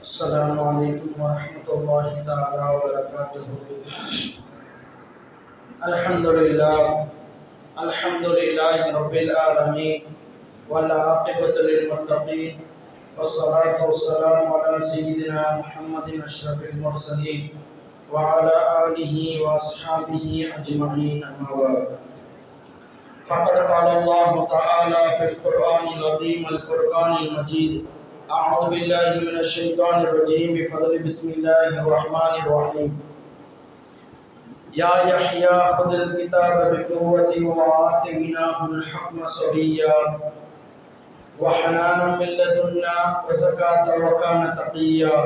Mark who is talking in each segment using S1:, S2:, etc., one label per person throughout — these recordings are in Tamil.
S1: السلام عليكم ورحمة الله تعالى وبركاته. الحمد لله رب العالمين والعاقبة للمتقين والصلاة والسلام على سيدنا محمد أشرف المرسلين وعلى آله وأصحابه أجمعين أما بعد. فقد قال الله تعالى في القرآن العظيم الفرقان المجيد: أعوذ بالله من الشيطان الرجيم بفضل بسم الله الرحمن الرحيم. يا يحيى خذ الكتاب بقوة وآتيناه الحكم صبيا وحنانا من لدنا وزكاة وكان تقيا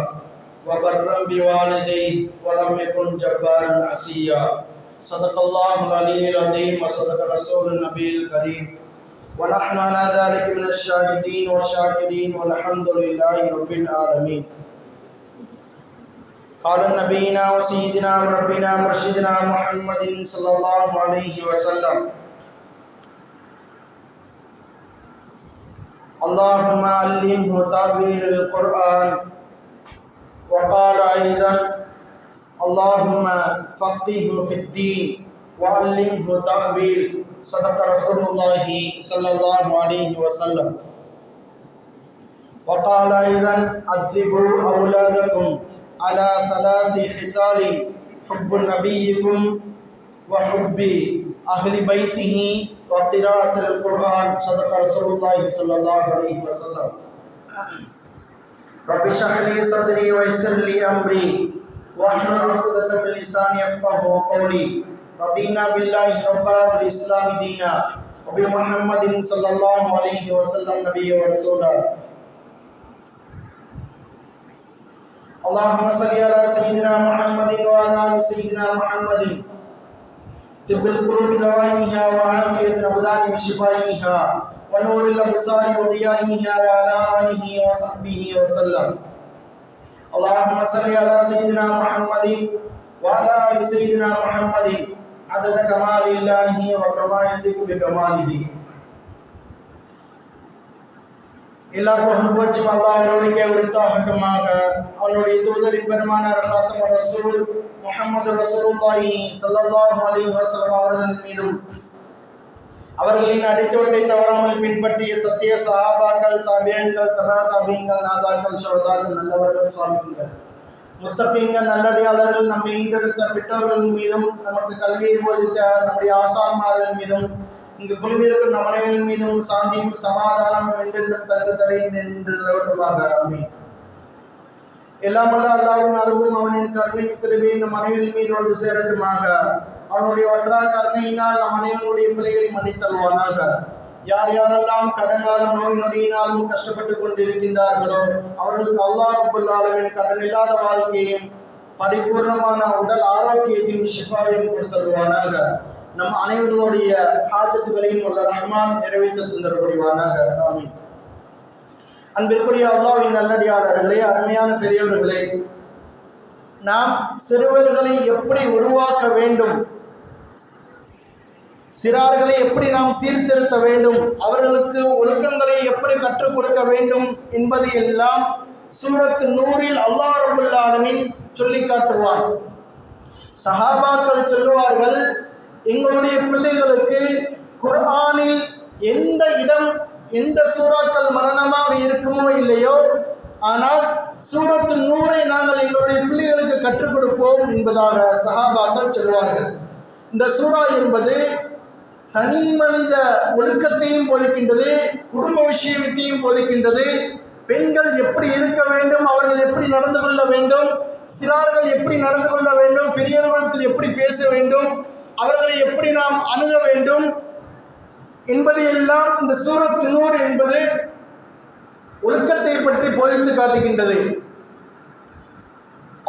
S1: وبرا بوالديه ولم يكن جبارا عصيا. صدق الله العلي العظيم وصدق رسول النبي الكريم ونحن على ذلك من الشاهدين والشاكرين والحمد لله رب العالمين. قال نبينا وسيدنا وربنا مرشدنا محمد صلى الله عليه وسلم: اللهم علمه تأويل القرآن. وقال أيضا: اللهم فقهه في الدين وعلمه تأويل. صدق رسول الله صلى الله عليه وسلم. وقال أيضا: أدبوا أولادكم على 3 خصال: حب نبيكم وحب أهل بيته وقراءة القرآن. صدق رسول الله صلى الله عليه وسلم. رب اشرح لي صدري ويسر لي أمري واحلل عقدة من لساني يفقهوا قولي. رضينا بالله ربا والإسلام دينا وبمحمد صلى الله عليه وسلم نبيا ورسولا. اللهم صل على سيدنا محمد وعلى آل سيدنا محمد. طب القلوب دوائها وعافية الأبدان وشفائها ونور الأبصار وضيائها وعلى آله وصحبه وسلم. اللهم صل على سيدنا محمد وعلى آل سيدنا محمد عدد كمال الله وكما يليق بكماله. எல்லா புகழும் அல்லாஹ்வுக்கே உரித்தாகட்டுமாக. அவருடைய தூதரின் பெருமானார் காத்தமுர் ரசூல் முஹம்மது ரசூலுல்லாஹி ஸல்லல்லாஹு அலைஹி வஸல்லம் அவர்களின் மீதும் அவர்களின் அடிச்சுவட்டை தவறாமல் பின்பற்றிய சத்திய சஹாபாக்கள், தாபியீன்கள், தபா தாபியீன்கள், நாதாக்கள், ஷஹதாக்கள், நல்லவர்கள், சாலிஹீன்கள், முத்தகீன்கள், நல்லடியாளர்கள், நம்மை ஈண்டெடுத்த பெற்றோர்கள் மீதும் நமக்கு கல்வியை போதித்த நம்முடைய ஆசான்மார்கள் மீதும் இங்கு குழுவிற்கும் நம் அனைவரின் மீதும் சாந்தியும் சமாதானம் என்றென்றும் தங்குதலை நின்று நிலவட்டுமாக. ஆமீன். எல்லாம் வல்ல அல்லாஹ்வின் அருளும் அவனின் கருணையும் கிருபையும் நம் அனைவரின் மீது ஒன்று சேரட்டுமாக. அவனுடைய ஒன்றா கருணையினால் நம் அனைவருடைய பிள்ளைகளை மன்னித்தருவானாக. யார் யாரெல்லாம் கடனாலும் நோய் நொடியினாலும் கஷ்டப்பட்டுக் கொண்டிருக்கின்றார்களோ அவர்களுக்கு அல்லாஹ் ரப்பல் ஆலமீன் கடன் இல்லாத வாழ்க்கையும் பரிபூர்ணமான உடல் ஆரோக்கியத்தையும் ஷிஃபாவையும் கொடுத்தருவானாக. நம் அனைவருடைய ஹாஜத்துகளையும் உள்ள ரஹ்மான் நிறைவேற்ற தந்தருவானாக. ஆமீன். அன்பிற்குரிய அல்லாஹ்வின் நல்லடியாளர்களே, அருமையான பெரியவர்களே, நாம் சிறுவர்களை எப்படி உருவாக்க வேண்டும், சிறார்களை எப்படி நாம் சீர்திருத்த வேண்டும், அவர்களுக்கு ஒழுக்கங்களை எப்படி கற்றுக் கொடுக்க வேண்டும் என்பதை எல்லாம் சூரத்து நூரில் அல்லாஹ் ரப்பல் ஆலமீன் சொல்லி காட்டுவார். சஹாபாக்கள் சொல்லுவார்கள், எங்களுடைய பிள்ளைகளுக்கு குர்ஆனில் எந்த இடம் எந்த சூறாக்கள் மரணமாக இருக்குமோ இல்லையோ, ஆனால் சூரத்து நூரை நாங்கள் எங்களுடைய பிள்ளைகளுக்கு கற்றுக் கொடுப்போம் என்பதாக சஹாபாக்கள் சொல்வார்கள். இந்த சூரா என்பது தனி மனித ஒழுக்கத்தையும் போதிக்கின்றது, குடும்ப விஷயத்தையும் போதிக்கின்றது. பெண்கள் எப்படி இருக்க வேண்டும், அவர்கள் எப்படி நடந்து கொள்ள வேண்டும், சிறார்கள் எப்படி நடந்து கொள்ள வேண்டும், பெரியவர்கள் எப்படி பேச வேண்டும், அவர்களை எப்படி நாம் அணுக வேண்டும் என்பதையெல்லாம் இந்த சூரத் நூர் என்பது ஒழுக்கத்தை பற்றி போதித்து காட்டுகின்றது.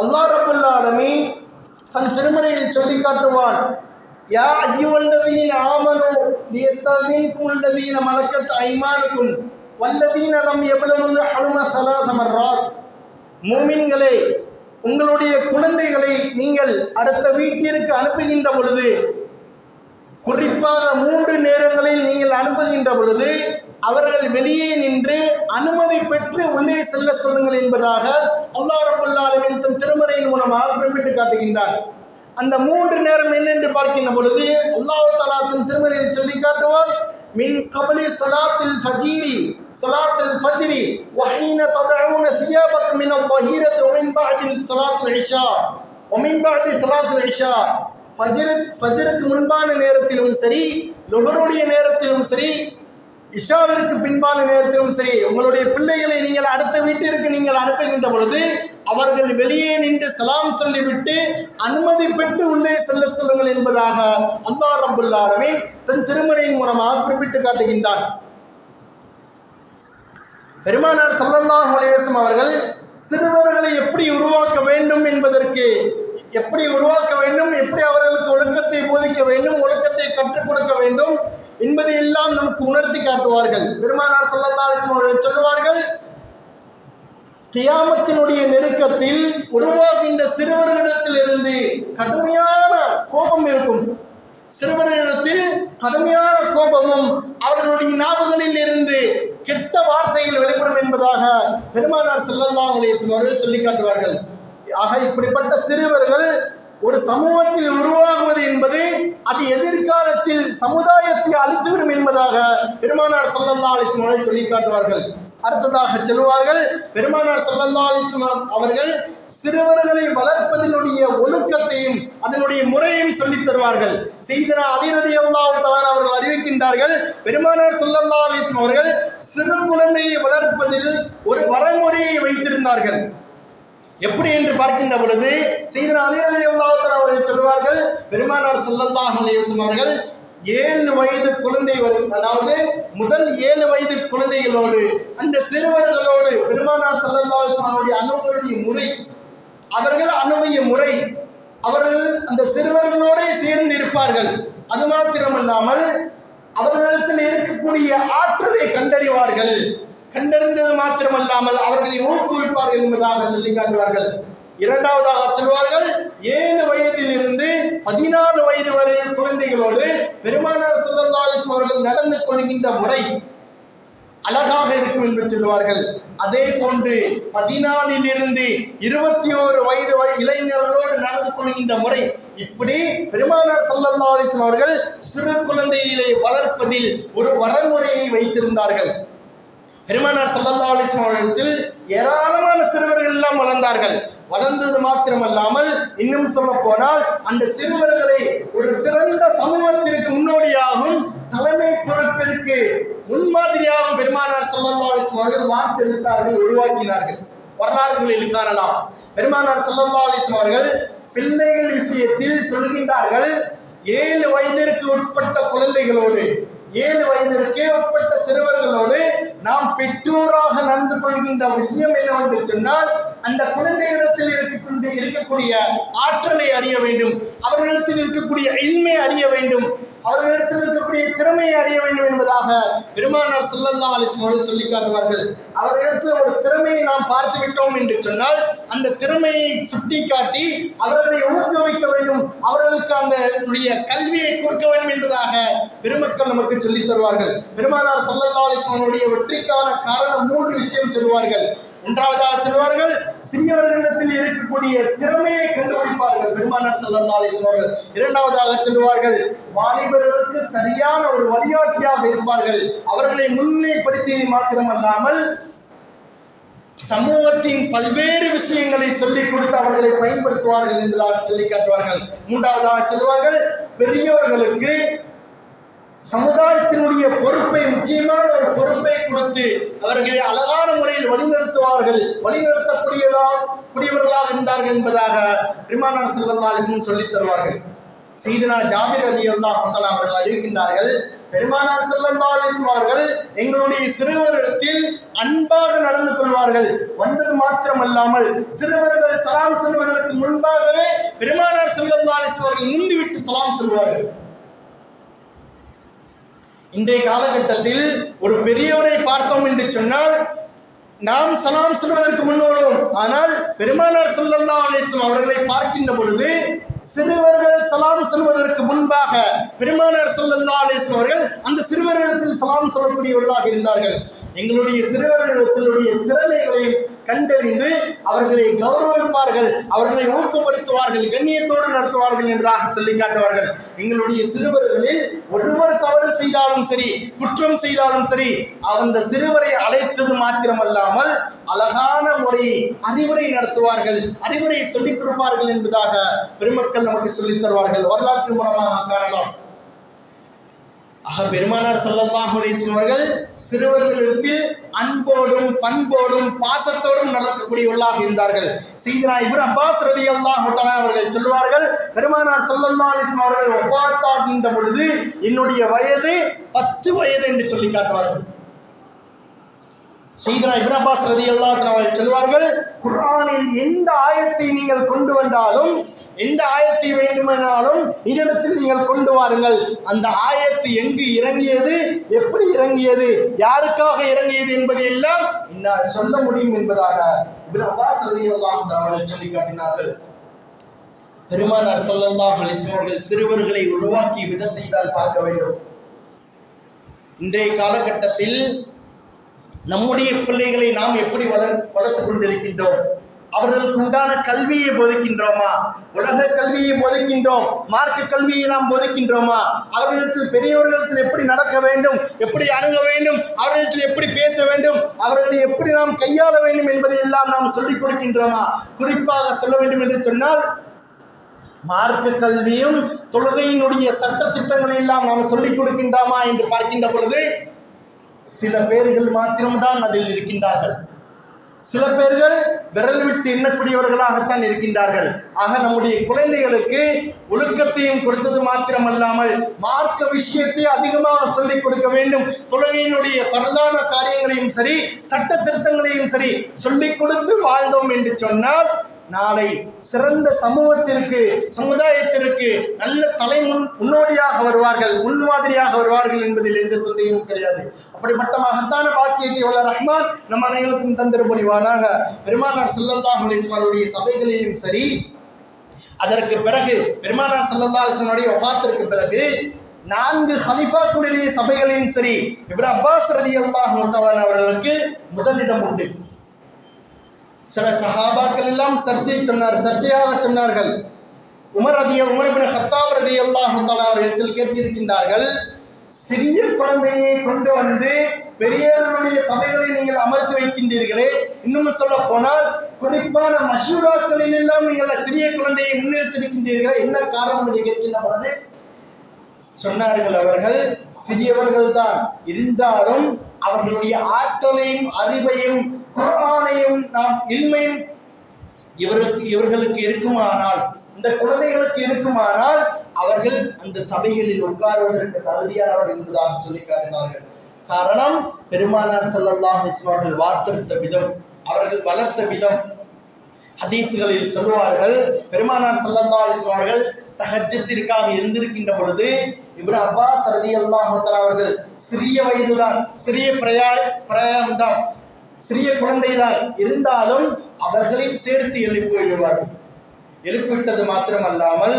S1: அல்லாஹ் ரப்பல் ஆலமீன் தன் திருமறையில் சொல்லி காட்டுவான்: யா அய்யுஹல்லதீன ஆமனூ லியஸ்தஸின்குல் லதீன மலக்கத் ஐமானுக்கும் வல்லதீன லம் யப்லுகுல் ஹல்ம 3 மர்ராத். மூமின்களே, உங்களுடைய குழந்தைகளை நீங்கள் அடுத்த வீட்டிற்கு அனுப்புகின்ற பொழுது, குறிப்பாக 3 நேரங்களில் நீங்கள் அனுப்புகின்ற பொழுது அவர்கள் வெளியே நின்று அனுமதி பெற்று உள்ளே செல்ல சொல்லுங்கள் என்பதாக அல்லாஹ் ரப்பல் ஆலமீன் தன் திருமறையின் மூலமாக குறிப்பிட்டு காட்டுகின்றார். அந்த 3 நேரம் என்னென்று பார்க்கின்ற பொழுது அல்லாஹ் தஆலா தன் திருமறையில் சொல்லி காட்டுவார், மின் கபலி ஸலாத்தில் ஃபஜ்ரி வஹீன ததஊன தியாபக்கும் மினல் ظஹீரத்தி வமின் பஅதி ஸலாத்தில் இஷா வமின் பஅதி ஸலாத்தில் இஷா. ஃபஜ்ருக்கு முன்பான நேரத்திலும் சரி, லுஹருடைய நேரத்திலும் சரி, இஷாவிற்கு பின்பான நேரத்திலும் சரி, உங்களுடைய பிள்ளைகளை நீங்கள் அடுத்த வீட்டிற்கு நீங்கள் அனுப்புகின்ற பொழுது அவர்கள் வெளியே நின்று சலாம் சொல்லிவிட்டு அனுமதி பெற்று உள்ளே செல்ல சொல்லுங்கள் என்பதாக அல்லாஹ் ரப்பல் ஆலமீன் தன் திருமறையின் மூலமாக குறிப்பிட்டு காட்டுகின்றார். பெருமானார் ஸல்லல்லாஹு அலைஹி வஸல்லம் அவர்கள் சிறுவர்களை எப்படி உருவாக்க வேண்டும் என்பதற்கு, எப்படி உருவாக்க வேண்டும், எப்படி அவர்களுக்கு ஒழுக்கத்தை போதிக்க வேண்டும், ஒழுக்கத்தை கற்றுக் கொடுக்க வேண்டும் என்பதை எல்லாம் நமக்கு உணர்த்தி காட்டுவார்கள். பெருமானார் ஸல்லல்லாஹு அலைஹி வஸல்லம் அவர்கள் சொல்வார்கள், கியாமத்தினுடைய நெருக்கத்தில் உருவாகின்ற சிறுவர்களிடத்திலிருந்து கடுமையான கோபம் இருக்கும். சிறுவர்களிடத்தில் கடுமையான கோபமும் அவர்களுடைய நாவுகளில் இருந்து கெட்ட வார்த்தைகள் வெளிப்படும் என்பதாக பெருமானார் ஸல்லல்லாஹு அலைஹி வஸல்லம் அவர்கள் சொல்லி காட்டுவார்கள். ஆக இப்படிப்பட்ட சிறுவர்கள் ஒரு சமூகத்தில் உருவாகுவது என்பது அது எதிர்காலத்தில் சமுதாயத்தை அழித்துவிடும் என்பதாக பெருமானார் ஸல்லல்லாஹு அலைஹி வஸல்லம் அவர்கள் சொல்லி காட்டுவார்கள். அடுத்ததாக சொல்லுவார்கள், பெருமானார் ஸல்லல்லாஹு அலைஹி வஸல்லம் அவர்கள் சிறுவர்களை வளர்ப்பதனுடைய ஒழுக்கத்தையும் அதனுடைய முறையையும் சொல்லித் தருவார்கள். சையதுனா அலி ரலியல்லாஹு தஆலா அவர்கள் அறிவிக்கின்றார்கள், பெருமானார் ஸல்லல்லாஹு அலைஹி வஸல்லம் அவர்கள் சிறு குழந்தையை வளர்ப்பதில் ஒரு வரைமுறையை வைத்திருந்தார்கள். எப்படி என்று பார்க்கின்ற பொழுது சையதுனா அலி ரலியல்லாஹு தஆலா அவர்கள் சொல்வார்கள், பெருமானார் ஸல்லல்லாஹு அலைஹி வஸல்லம் அவர்கள் 7 வயது குழந்தை வரை, அதாவது முதல் 7 வயது குழந்தைகளோடு அந்த சிறுவர்களோடு பெருமானார் ஸல்லல்லாஹு அலைஹி வஸல்லம் அவருடைய அணுகுமுறை முறை, அவர்கள் அணுகிய முறை, அவர்கள் அந்த சிறுவர்களோடு சேர்ந்து இருப்பார்கள். அது மாத்திரமல்லாமல் அவர்களிடத்தில் இருக்கக்கூடிய ஆற்றலை கண்டறிவார்கள். கண்டறிந்தது மாத்திரமல்லாமல் அவர்களை ஊக்குவிப்பார்கள் என்பதாக சொல்லி காட்டுவார்கள். இரண்டாவதாக சொல்வார்கள், 7 வயதில் இருந்து 14 வயது வரை குழந்தைகளோடு பெருமானார் ஸல்லல்லாஹு அலைஹி வஸல்லம் அவர்கள் நடந்து கொள்கின்ற முறை அழகாக இருக்கும் என்று சொல்வார்கள். அதே போன்று 14 இருந்து 21 வயது வரை இளைஞர்களோடு நடந்து கொள்கின்ற முறை, இப்படி பெருமானார் ஸல்லல்லாஹு அலைஹி வஸல்லம் அவர்கள் சிறு குழந்தைகளை வளர்ப்பதில் ஒரு வரமுறையை வைத்திருந்தார்கள். பெருமானார் ஸல்லல்லாஹு அலைஹி வஸல்லம் அவர்கள் ஏராளமான சிறுவர்கள் எல்லாம் வளர்ந்தார்கள். வளர்ந்தது மாத்திரமல்லாமல் இன்னும் சொல்ல போனால் அந்த சிறுவர்களை ஒரு சிறந்த சமூகத்திற்கு முன்னோடியாகவும் தலைமை பொறுப்பிற்கு முன்மாதிரியாகவும் பெருமானார் ஸல்லல்லாஹு அலைஹி வஸல்லம் அவர்கள் வார்த்தெடுத்தார்கள், உருவாக்கினார்கள். வரலாறுகளில் காணலாம். பெருமானார் ஸல்லல்லாஹு அலைஹி வஸல்லம் அவர்கள் பிள்ளைகள் விஷயத்தில் சொல்கின்றார்கள், 7 வயதிற்கு உட்பட்ட குழந்தைகளோடு, 7 வயதிற்கு உட்பட்ட சிறுவர்களோடு நாம் பெற்றோராக நடந்து கொள்கின்ற விஷயம் என்னவென்று சொன்னால், அந்த குழந்தைகளிடத்தில் இருக்கக்கூடிய ஆற்றலை அறிய வேண்டும், அவர்களிடத்தில் இருக்கக்கூடிய இல்மை அறிய வேண்டும், அவர்களிடத்தில் இருக்கக்கூடிய திறமையை அறிய வேண்டும் என்பதாக பெருமானார் ஸல்லல்லாஹு அலைஹி வஸல்லம் அவர்கள் சொல்லி காட்டுவார்கள். அவர்களிடத்தில் ஒரு திறமையை நாம் பார்த்து விட்டோம் என்று சொன்னால் அந்த திறமையை சுட்டிக்காட்டி அவர்களை ஊக்குவிக்க வேண்டும், அவர்களுக்கு அந்த கல்வியை கொடுக்க வேண்டும் என்பதாக பெருமக்கள் நமக்கு சொல்லித் தருவார்கள். பெருமானார் ஸல்லல்லாஹு அலைஹி வஸல்லம் அவருடைய வெற்றிக்கான காரணம் 3 விஷயம் சொல்வார்கள். ஒன்றாவதாக சொல்வார்கள், சிறியவர்களிடத்தில் இருக்கக்கூடிய திறமையை கண்டுபிடிப்பார்கள் பெருமானார் ஸல்லல்லாஹு அலைஹி வஸல்லம் அவர்கள். இரண்டாவதாக சொல்வார்கள், வாலிபர்களுக்கு சரியான ஒரு வழிகாட்டியாக இருப்பார்கள். அவர்களை முன்னிலைப்படுத்தியது மாத்திரமல்லாமல் சமூகத்தின் பல்வேறு விஷயங்களை சொல்லிக் கொடுத்து அவர்களை பயன்படுத்துவார்கள் என்பதாக சொல்லி காட்டுவார்கள். மூன்றாவதாக சொல்வார்கள், பெரியோர்களுக்கு சமுதாயத்தினுடைய பொறுப்பை, முக்கியமான ஒரு பொறுப்பை கொடுத்து அவர்களை அழகான முறையில் வழிநடத்துவார்கள், வழிநடத்தக்கூடியவர்களாக இருந்தார்கள் என்பதாக பெருமானார் ஸல்லல்லாஹு அலைஹி வஸல்லம் சொல்லித் தருவார்கள். சையதுனா ஜாபிர் ரலியல்லாஹு தஆலா அவர்கள் அறிவிக்கின்றார்கள், பெருமானார் ஸல்லல்லாஹு அலைஹி வஸல்லம் அவர்கள் எங்களுடைய சிறுவரிடத்தில் அன்பாக நடந்து கொள்வார்கள். வந்தது மாத்திரமல்லாமல் சிறுவர்கள் சலாம் சொல்வதற்கு முன்பாகவே பெருமானார் ஸல்லல்லாஹு அலைஹி வஸல்லம் அவர்கள் முந்திவிட்டு சலாம் சொல்வார்கள். இன்றைய காலகட்டத்தில் ஒரு பெரியவரை பார்த்தோம் என்று சொன்னால் நாம் சலாம் சொல்வதற்கு முன்னோடும், ஆனால் பெருமானார் ஸல்லல்லாஹு அலைஹி வஸல்லம் அவர்களை பார்க்கின்ற பொழுது சிறுவர்கள் சலாம் சொல்வதற்கு முன்பாக பெருமானார் ஸல்லல்லாஹு அலைஹி வஸல்லம் அவர்கள் அந்த சிறுவர்களிடத்தில் சலாம் சொல்லக்கூடியவர்களாக இருந்தார்கள். எங்களுடைய சிறுவர்களுடைய திறமைகளையும் கண்டறிந்து அவர்களை கௌரவிப்பார்கள், அவர்களை ஊக்கப்படுத்துவார்கள், கண்ணியத்தோடு நடத்துவார்கள் என்றாக சொல்லி காட்டுவார்கள். எங்களுடைய சிறுவர்களில் ஒருவர் தவறு செய்தாலும் சரி, குற்றம் செய்தாலும் சரி, அந்த சிறுவரை அழைத்தது மாத்திரமல்லாமல் அழகான முறை அறிவுரை நடத்துவார்கள், அறிவுரை சொல்லிக் கொடுப்பார்கள் என்பதாக பெருமக்கள் நமக்கு சொல்லித் தருவார்கள். வரலாற்று மூலமாக காரணம். பெருமானார் ஸல்லல்லாஹு அலைஹி வஸல்லம் அவர்கள் சிறுவர்களுக்கு அன்போடும் பண்போடும் பாசத்தோடும் நடக்கக்கூடியவர்களாக இருந்தார்கள். சையதுனா இப்னு அப்பாஸ் ரலியல்லாஹு தஆலா அவர்கள் சொல்வார்கள், பெருமானார் ஸல்லல்லாஹு அலைஹி வஸல்லம் அவர்கள் வஃபாத்தாகின்ற பொழுது என்னுடைய வயது 10 வயது என்று சொல்லி காட்டுவார்கள். சையதுனா இப்னு அப்பாஸ் ரலியல்லாஹு தஆலா அவர்கள் சொல்வார்கள், குர்ஆனில் எந்த ஆயத்தை நீங்கள் கொண்டு வந்தாலும், எந்த ஆயத்தை வேண்டுமானாலும் இதனிடத்தில் நீங்கள் கொண்டு வாருங்கள், அந்த ஆயத்து எங்கு இறங்கியது, எப்படி இறங்கியது, யாருக்காக இறங்கியது என்பதை எல்லாம் என்னால் சொல்ல முடியும் என்பதாக இப்னு அப்பாஸ் ரலியல்லாஹு தஆலா சொல்லி காட்டினார்கள். பெருமானார் ஸல்லல்லாஹு அலைஹி வஸல்லம் அவர்கள் சிறுவர்களை உருவாக்கிய விதத்தை தான் பார்க்க வேண்டும். இன்றைய காலகட்டத்தில் நம்முடைய பிள்ளைகளை நாம் எப்படி வளர்த்துக் கொண்டிருக்கின்றோம்? அவர்களுக்கு உண்டான கல்வியை போதிக்கின்றோமா? உலக கல்வியை போதிக்கின்றோம், மார்க்க கல்வியை நாம் போதிக்கின்றோமா? அவர்களிடத்தில் பெரியவர்களிடத்தில் எப்படி நடக்க வேண்டும், எப்படி அணுக வேண்டும், அவர்களிடத்தில் எப்படி பேச வேண்டும், அவர்களை எப்படி நாம் கையாள வேண்டும் என்பதை எல்லாம் நாம் சொல்லிக் கொடுக்கின்றோமா? குறிப்பாக சொல்ல வேண்டும் என்று சொன்னால், மார்க்க கல்வியும் தொழுகையினுடைய சட்ட திட்டங்களை எல்லாம் நாம் சொல்லிக் கொடுக்கின்றோமா என்று பார்க்கின்ற பொழுது சில பேர்கள் மாத்திரம்தான் அதில் இருக்கின்றார்கள். சில பேர்கள் விரல் விட்டு எண்ணக்கூடியவர்களாகத்தான் இருக்கின்றார்கள். ஆக நம்முடைய குழந்தைகளுக்கு ஒழுக்கத்தையும் கொடுத்தது மாத்திரமல்லாமல் மார்க்க விஷயத்தை அதிகமாக சொல்லிக் கொடுக்க வேண்டும். தொழுகையினுடைய பிரதான காரியங்களையும் சரி, சட்ட திருத்தங்களையும் சரி சொல்லிக் கொடுத்து வாழ்ந்தோம் என்று சொன்னால் நாளை சிறந்த சமூகத்திற்கு, சமுதாயத்திற்கு நல்ல முன்னோடியாக வருவார்கள், முன்மாதிரியாக வருவார்கள் என்பதில் எந்த சந்தேகமும் கிடையாது. அப்படிப்பட்ட மகத்தான பாக்கியத்தை வல்ல ரஹ்மான் நம் அனைவருக்கும் தந்திரமொழிவானாக. பெருமானார் ஸல்லல்லாஹு அலைஹி வஸல்லம் அவருடைய சபைகளிலும் சரி, அதற்கு பிறகு பெருமானார் ஸல்லல்லாஹு அலைஹி வஸல்லம் அவருடைய வஃபாத்திற்கு பிறகு 4 ஹலீஃபாக்களுடைய சபைகளிலும் சரி இப்னு அப்பாஸ் ரலியல்லாஹு தஆலா அவர்களுக்கு முதலிடம் உண்டு. சில சஹாபாக்கள் எல்லாம் சர்ச்சையாக சொன்னார்கள். உமர் இப்னு கத்தாப் ரலியல்லாஹு தஆலா அவர்கள் கேட்டிருக்கின்றார்கள், சிறிய குழந்தையை கொண்டு வந்து பெரியவர்களுடைய சபைகளை நீங்கள் அமர்த்தி வைக்கின்றீர்களே, இன்னும் சொல்ல போனால் குறிப்பான மஷூராக்களில் எல்லாம் நீங்கள் சிறிய குழந்தையை முன்னிறுத்திருக்கின்றீர்கள், என்ன காரணம் என்று கேட்கின்ற பொழுது சொன்னார்கள், அவர்கள் சிறியவர்கள் தான், இருந்தாலும் அவர்களுடைய ஆற்றலையும் அறிவையும் குர்ஆனையும் நாம் இல்மையும் இவர்களுக்கு இருக்குமானால், இந்த குழந்தைகளுக்கு இருக்குமானால் அவர்கள் அந்த சபைகளில் உட்காருவதற்கு தகுதியானவர் என்பதாக சொல்லி காட்டினார்கள். காரணம், பெருமானார் ஸல்லல்லாஹு அலைஹி வஸல்லம் அவர்கள் வார்த்தெடுத்த விதம், அவர்கள் வளர்த்த விதம். ஹதீஸ்களில் சொல்லுவார்கள், பெருமானார் ஸல்லல்லாஹு அலைஹி வஸல்லம் அவர்கள் தஹஜ்ஜுதிற்காக எழுந்திருக்கின்ற பொழுது இப்னு அப்பாஸ் ரலியல்லாஹு தஆலா அவர்கள் சிறிய வயதுதான், சிறிய பிரயாணம்தான், சிறிய குழந்தைதான், இருந்தாலும் அவர்களை சேர்த்து எழுப்பி விடுவார்கள். எழுப்பிவிட்டது மாத்திரமல்லாமல்